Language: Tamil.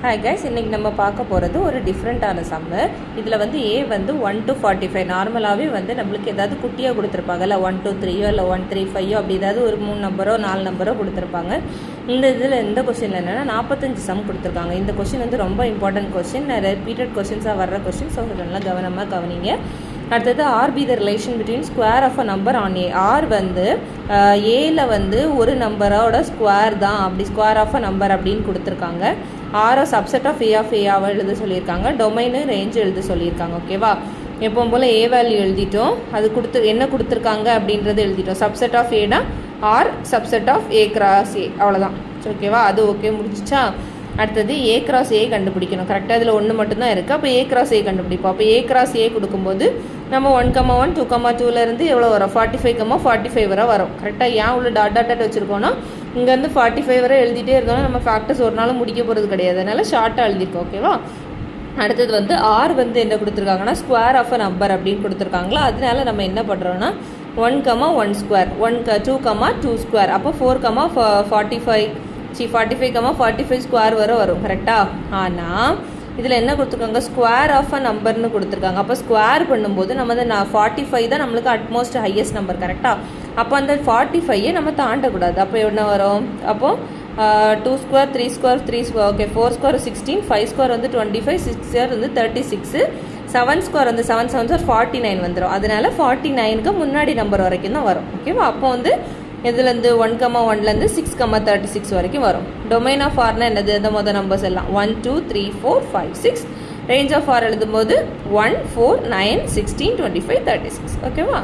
ஹாய் கைஸ், இன்றைக்கி நம்ம பார்க்க போகிறது ஒரு டிஃப்ரெண்ட்டான சம்மு. இதில் வந்து ஏ வந்து 1 to 45 நார்மலாகவே வந்து நம்மளுக்கு ஏதாவது குட்டியாக கொடுத்துருப்பாங்கல்ல, 1 2 3 இல்லை 1 3 5 அப்படி ஏதாவது ஒரு 3 நம்பரோ 4 நம்பரோ கொடுத்துருப்பாங்க. இந்த கொஸ்டினில் என்னென்னா 45 சம் கொடுத்துருக்காங்க. இந்த கொஸ்டின் வந்து ரொம்ப இம்பார்ட்டன்ட் கொஸ்டின், ரிப்பீட்டட் கொஸ்டின்ஸாக வர்ற கொஸ்டின். ஸோ நல்லா கவனமாக கவனிங்க. அடுத்தது R be the relation between square of a number on A. R வந்து ஏல வந்து ஒரு நம்பரோட ஸ்கொயர் தான், அப்படி ஸ்கொயர் ஆஃப் அ நம்பர் அப்படின்னு கொடுத்துருக்காங்க. ஆரோ சப்செட் ஆஃப் ஏஆவை எழுத சொல்லியிருக்காங்க. டொமைனு ரேஞ்சு எழுத சொல்லியிருக்காங்க. ஓகேவா, எப்பவும் போல் ஏ வேல்யூ எழுதிட்டோம். அது என்ன கொடுத்துருக்காங்க அப்படின்றது எழுதிட்டோம். சப்செட் ஆஃப் ஏனா R subset of A cross A, அவ்வளோதான். ஓகேவா, அது ஓகே முடிஞ்சிச்சா. அடுத்தது ஏ கிராஸ் ஏ கண்டுபிடிக்கணும். கரெக்டாக இதில் ஒன்று மட்டும்தான் இருக்குது. அப்போ ஏ கிராஸ் ஏ கண்டுபிடிப்போம். அப்போ ஏ கிராஸ் ஏ கொடுக்கும்போது நம்ம 1,1 2,2லேருந்து எவ்வளோ வரும், 45,45 வரை வரும். கரெக்டாக ஏன் உள்ள டாட் வச்சுருக்கோன்னா இங்கேருந்து 45 வரை எழுதிட்டே இருந்தோம்னா நம்ம ஃபேக்டர்ஸ் ஒரு நாளும் முடிக்க போகிறது கிடையாது. அதனால் ஷார்ட்டாக எழுதியிருக்கோம். ஓகேவா. அடுத்தது வந்து ஆர் வந்து என்ன கொடுத்துருக்காங்கன்னா ஸ்கொயர் ஆஃப் அ நம்பர் அப்படின்னு கொடுத்துருக்காங்களா. அதனால நம்ம என்ன பண்ணுறோன்னா 1,1 ஸ்கொயர் 2,2 ஸ்கொயர், அப்போ 45,45 ஸ்கொயர் வரை வரும். கரெக்டாக. ஆனால் இதில் என்ன கொடுத்துருக்காங்க, ஸ்கொயர் ஆஃப் அ நம்பர்னு கொடுத்துருக்காங்க. அப்போ ஸ்கொயர் பண்ணும்போது நம்ம வந்து 45 தான் நம்மளுக்கு அட்மோஸ்ட் ஹையஸ்ட் நம்பர். கரெக்டாக. அப்போ அந்த 45 நம்ம தாண்டக்கூடாது. அப்போ என்ன வரும், அப்போது 2 square 3 square 3 square, okay 4 square 16, 5 square வந்து 25, 6 ஸ்கொயர் வந்து 36, 7 ஸ்கொயர் வந்து 7 7 49 வந்துடும். அதனால 49க்கு முன்னாடி நம்பர் வரைக்கும் தான் வரும். ஓகேவா. அப்போ வந்து இதுலேருந்து 1,1லேருந்து 6,36 வரைக்கும் வரும். டொமைன் ஆஃப் ஆர்னா என்னது, இந்த மொதல் நம்பர்ஸ் எல்லாம் 1 2 3 4 5 6. ரேஞ்ச் ஆஃப் ஆர் எழுதும்போது 1 4 9 16 25 36. ஓகேவா.